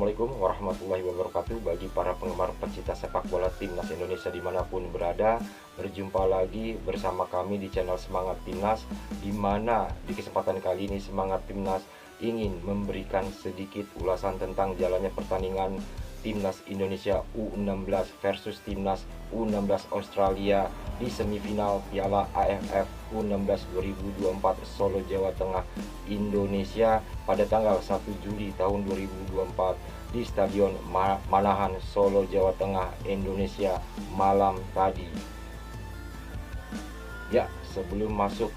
Assalamualaikum warahmatullahi wabarakatuh. Bagi para penggemar pecinta sepak bola timnas Indonesia dimanapun berada, berjumpa lagi bersama kami di channel Semangat Timnas, dimana di kesempatan kali ini Semangat Timnas ingin memberikan sedikit ulasan tentang jalannya pertandingan Timnas Indonesia U16 versus Timnas U16 Australia di semifinal Piala AFF U16 2024 Solo, Jawa Tengah, Indonesia pada tanggal 1 Juli tahun 2024 di Stadion Manahan, Solo, Jawa Tengah, Indonesia malam tadi. Ya, sebelum masuk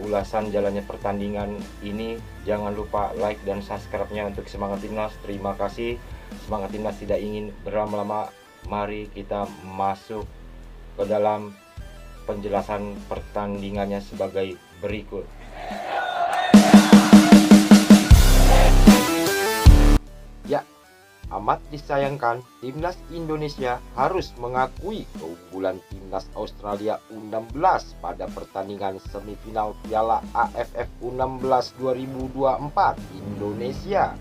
ulasan jalannya pertandingan ini, jangan lupa like dan subscribe-nya untuk Semangat Timnas. Terima kasih. Semangat Timnas tidak ingin berlama-lama. Mari kita masuk ke dalam penjelasan pertandingannya sebagai berikut. Ya, amat disayangkan Timnas Indonesia harus mengakui keunggulan Timnas Australia U16 pada pertandingan semifinal Piala AFF U16 2024 Indonesia.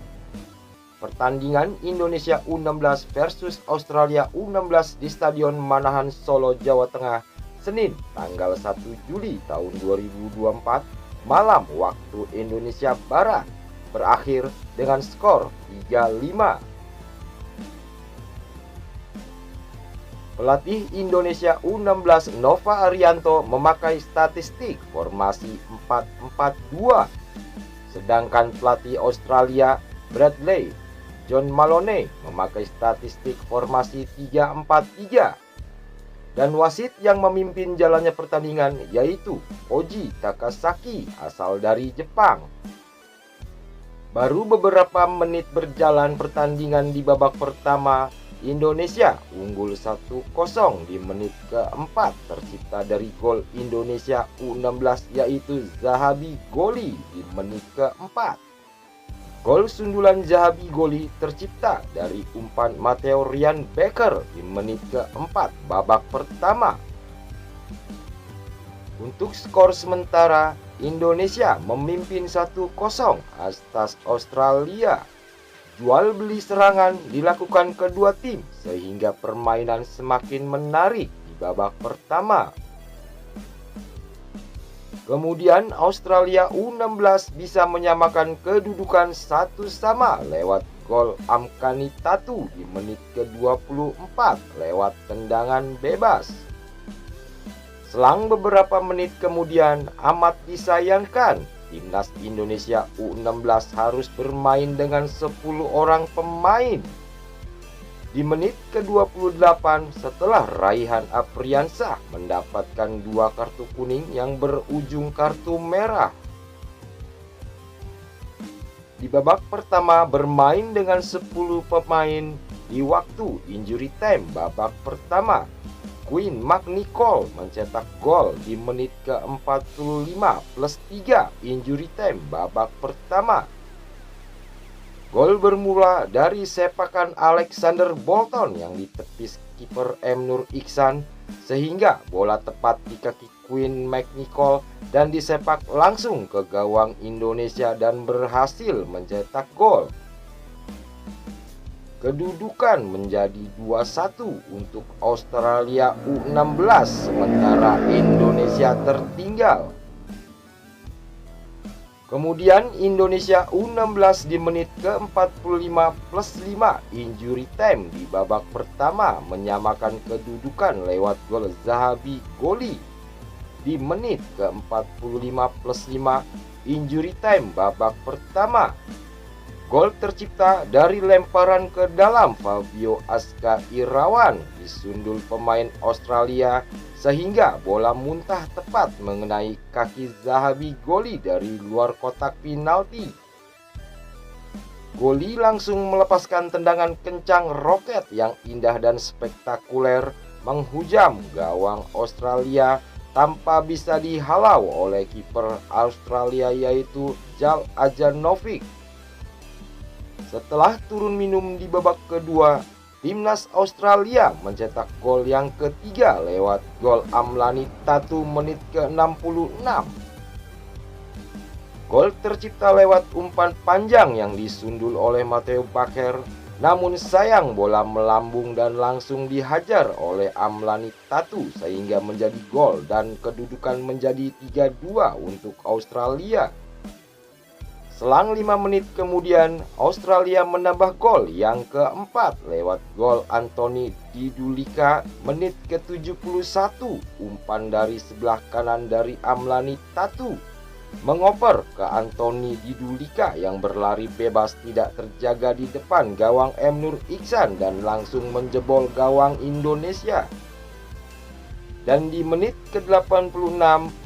Pertandingan Indonesia U16 versus Australia U16 di Stadion Manahan, Solo, Jawa Tengah, Senin tanggal 1 Juli tahun 2024 malam waktu Indonesia Barat berakhir dengan skor 3-5. Pelatih Indonesia U16 Nova Arianto memakai statistik formasi 4-4-2, sedangkan pelatih Australia Bradley John Maloney memakai statistik formasi 3-4-3. Dan wasit yang memimpin jalannya pertandingan yaitu Koji Takasaki asal dari Jepang. Baru beberapa menit berjalan pertandingan di babak pertama, Indonesia unggul 1-0 di menit keempat tercipta dari gol Indonesia U16 yaitu Zahabi Goli di menit keempat. Gol sundulan Zahabi Goli tercipta dari umpan Matteo Ryan Baker di menit keempat babak pertama. Untuk skor sementara, Indonesia memimpin 1-0 atas Australia. Jual beli serangan dilakukan kedua tim sehingga permainan semakin menarik di babak pertama. Kemudian Australia U16 bisa menyamakan kedudukan 1-1 lewat gol Amkani Tatu di menit ke-24 lewat tendangan bebas. Selang beberapa menit kemudian, amat disayangkan Timnas Indonesia U16 harus bermain dengan 10 orang pemain. Di menit ke-28 setelah Raihan Apriansah mendapatkan 2 kartu kuning yang berujung kartu merah. Di babak pertama bermain dengan 10 pemain di waktu injury time babak pertama. Quinn McNichol mencetak gol di menit ke-45 plus 3 injury time babak pertama. Gol bermula dari sepakan Alexander Bolton yang ditepis kiper M. Nur Iksan sehingga bola tepat di kaki Quinn McNichol dan disepak langsung ke gawang Indonesia dan berhasil mencetak gol. Kedudukan menjadi 2-1 untuk Australia U16 sementara Indonesia tertinggal. Kemudian Indonesia U16 di menit ke-45 plus 5 injury time di babak pertama menyamakan kedudukan lewat gol Zahabi Goli. Di menit ke-45 plus 5 injury time babak pertama. Gol tercipta dari lemparan ke dalam Fabio Aska Irawan disundul pemain Australia sehingga bola muntah tepat mengenai kaki Zahabi Goli dari luar kotak penalti. Goli langsung melepaskan tendangan kencang roket yang indah dan spektakuler menghujam gawang Australia tanpa bisa dihalau oleh kiper Australia yaitu Jal Ajanovic. Setelah turun minum di babak kedua, Timnas Australia mencetak gol yang ketiga lewat gol Amlani Tatu menit ke-66. Gol tercipta lewat umpan panjang yang disundul oleh Matteo Bakker, namun sayang bola melambung dan langsung dihajar oleh Amlani Tatu sehingga menjadi gol dan kedudukan menjadi 3-2 untuk Australia. Selang 5 menit kemudian, Australia menambah gol yang keempat lewat gol Anthony Didulika menit ke-71. Umpan dari sebelah kanan dari Amlani Tatu mengoper ke Anthony Didulika yang berlari bebas tidak terjaga di depan gawang M. Nur Iksan dan langsung menjebol gawang Indonesia. Dan di menit ke-86,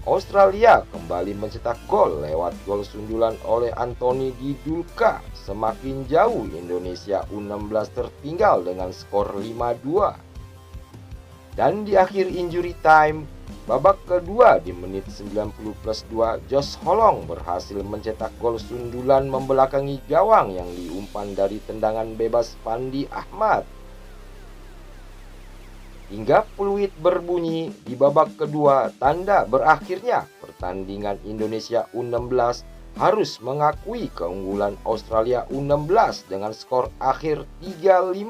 Australia kembali mencetak gol lewat gol sundulan oleh Anthony Didulika. Semakin jauh Indonesia U16 tertinggal dengan skor 5-2. Dan di akhir injury time, babak kedua di menit 90+2, Josh Holong berhasil mencetak gol sundulan membelakangi gawang yang diumpan dari tendangan bebas Fandi Ahmad. Hingga peluit berbunyi di babak kedua, tanda berakhirnya pertandingan Indonesia U16 harus mengakui keunggulan Australia U16 dengan skor akhir 3-5.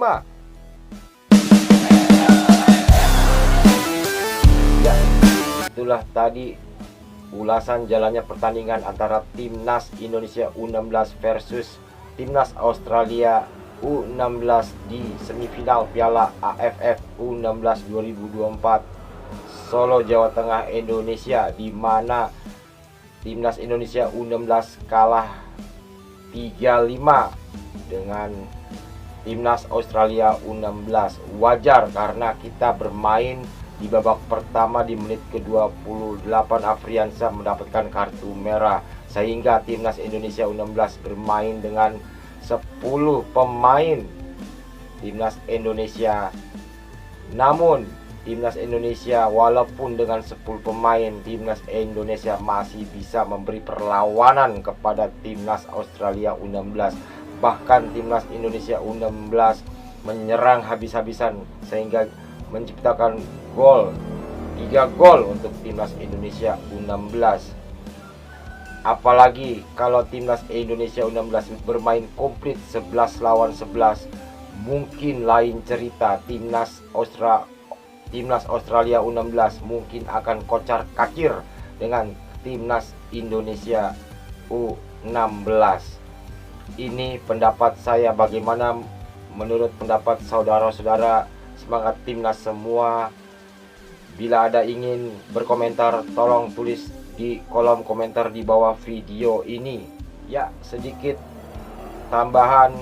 Ya, itulah tadi ulasan jalannya pertandingan antara Timnas Indonesia U16 versus Timnas Australia U16 di semifinal Piala AFF U16 2024 Solo, Jawa Tengah, Indonesia, di mana Timnas Indonesia U16 kalah 3-5 dengan Timnas Australia U16. Wajar karena kita bermain di babak pertama di menit ke-28 Afriansyah mendapatkan kartu merah, sehingga Timnas Indonesia U16 bermain dengan 10 pemain Timnas Indonesia. Namun Timnas Indonesia walaupun dengan 10 pemain, Timnas Indonesia masih bisa memberi perlawanan kepada Timnas Australia U16. Bahkan Timnas Indonesia U16 menyerang habis-habisan sehingga menciptakan gol, 3 gol untuk Timnas Indonesia U16. Apalagi kalau Timnas Indonesia U16 bermain komplit 11 lawan 11, mungkin lain cerita. Timnas Australia U16 mungkin akan kocar kacir dengan Timnas Indonesia U16. Ini pendapat saya. Bagaimana menurut pendapat saudara-saudara? Semangat Timnas semua. Bila ada ingin berkomentar, tolong tulis di kolom komentar di bawah video ini. Ya, sedikit tambahan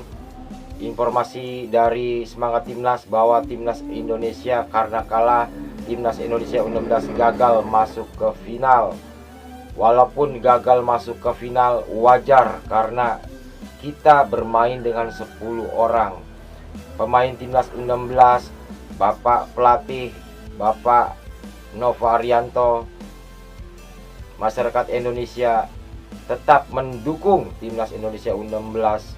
informasi dari semangat Timnas bahwa Timnas Indonesia karena kalah, Timnas Indonesia U16 gagal masuk ke final. Walaupun gagal masuk ke final, wajar karena kita bermain dengan 10 orang. Pemain Timnas U16, Bapak pelatih, Bapak Nova Arianto, masyarakat Indonesia tetap mendukung Timnas Indonesia U16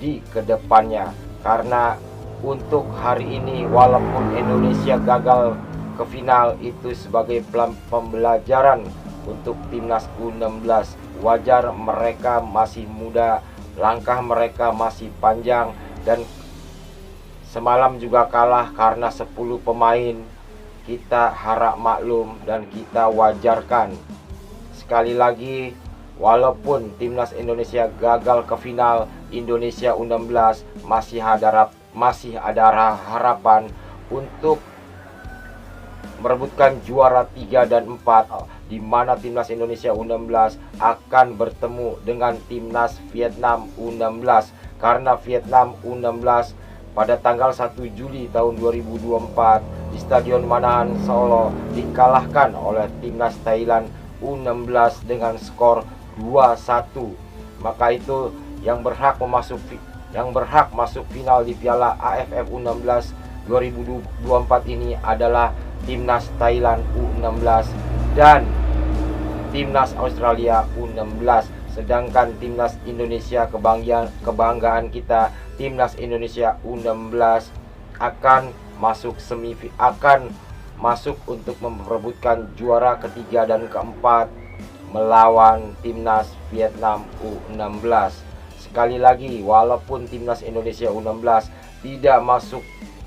di kedepannya. Karena untuk hari ini walaupun Indonesia gagal ke final, itu sebagai pembelajaran untuk Timnas U16. Wajar, mereka masih muda, langkah mereka masih panjang, dan semalam juga kalah karena 10 pemain. Kita harap maklum dan kita wajarkan. Sekali lagi, walaupun Timnas Indonesia gagal ke final, Indonesia U16 masih ada harapan untuk merebutkan juara 3 dan 4, di mana Timnas Indonesia U16 akan bertemu dengan Timnas Vietnam U16. Karena Vietnam U16 pada tanggal 1 Juli tahun 2024 di Stadion Manahan Solo dikalahkan oleh Timnas Thailand U16 dengan skor 2-1. Maka itu yang berhak masuk final di Piala AFF U16 2024 ini adalah Timnas Thailand U16 dan Timnas Australia U16. Sedangkan Timnas Indonesia, kebanggaan kita, Timnas Indonesia U16 akan masuk untuk memperebutkan juara ketiga dan keempat. melawan timnas Vietnam U16. Sekali lagi, walaupun timnas Indonesia U16 tidak masuk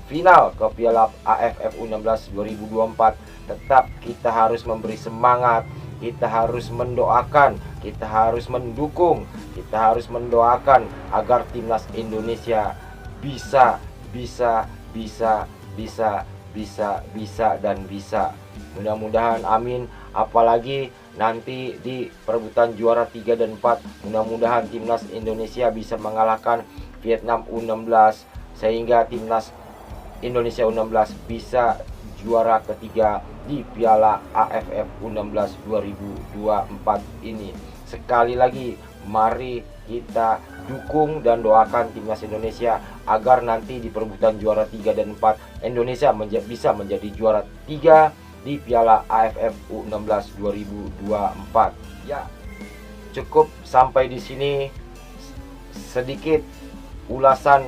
final ke Piala AFF U16 2024, tetap kita harus memberi semangat, kita harus mendoakan, kita harus mendukung, kita harus mendoakan agar timnas Indonesia bisa dan bisa. Mudah-mudahan, amin. Apalagi nanti di perebutan juara 3 dan 4, mudah-mudahan timnas Indonesia bisa mengalahkan Vietnam U16 sehingga timnas Indonesia U16 bisa juara ketiga di Piala AFF U16 2024 ini. Sekali lagi, mari kita dukung dan doakan timnas Indonesia agar nanti di perebutan juara 3 dan 4 Indonesia bisa menjadi juara 3 di Piala AFF U16 2024. Ya, cukup sampai di sini sedikit ulasan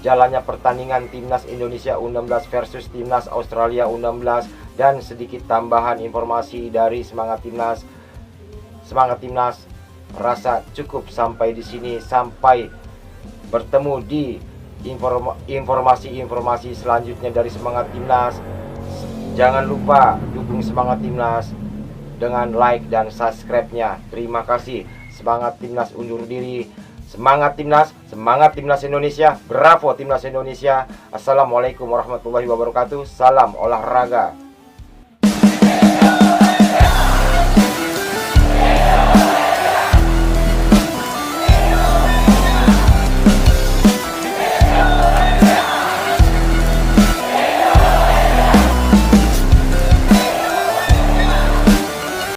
jalannya pertandingan timnas Indonesia U16 versus timnas Australia U16 dan sedikit tambahan informasi dari semangat timnas. Rasa cukup sampai di sini. Sampai bertemu di informasi-informasi selanjutnya dari semangat timnas. Jangan lupa dukung semangat timnas dengan like dan subscribe-nya. Terima kasih. Semangat timnas undur diri. Semangat timnas Indonesia. Bravo timnas Indonesia. Assalamualaikum warahmatullahi wabarakatuh. Salam olahraga.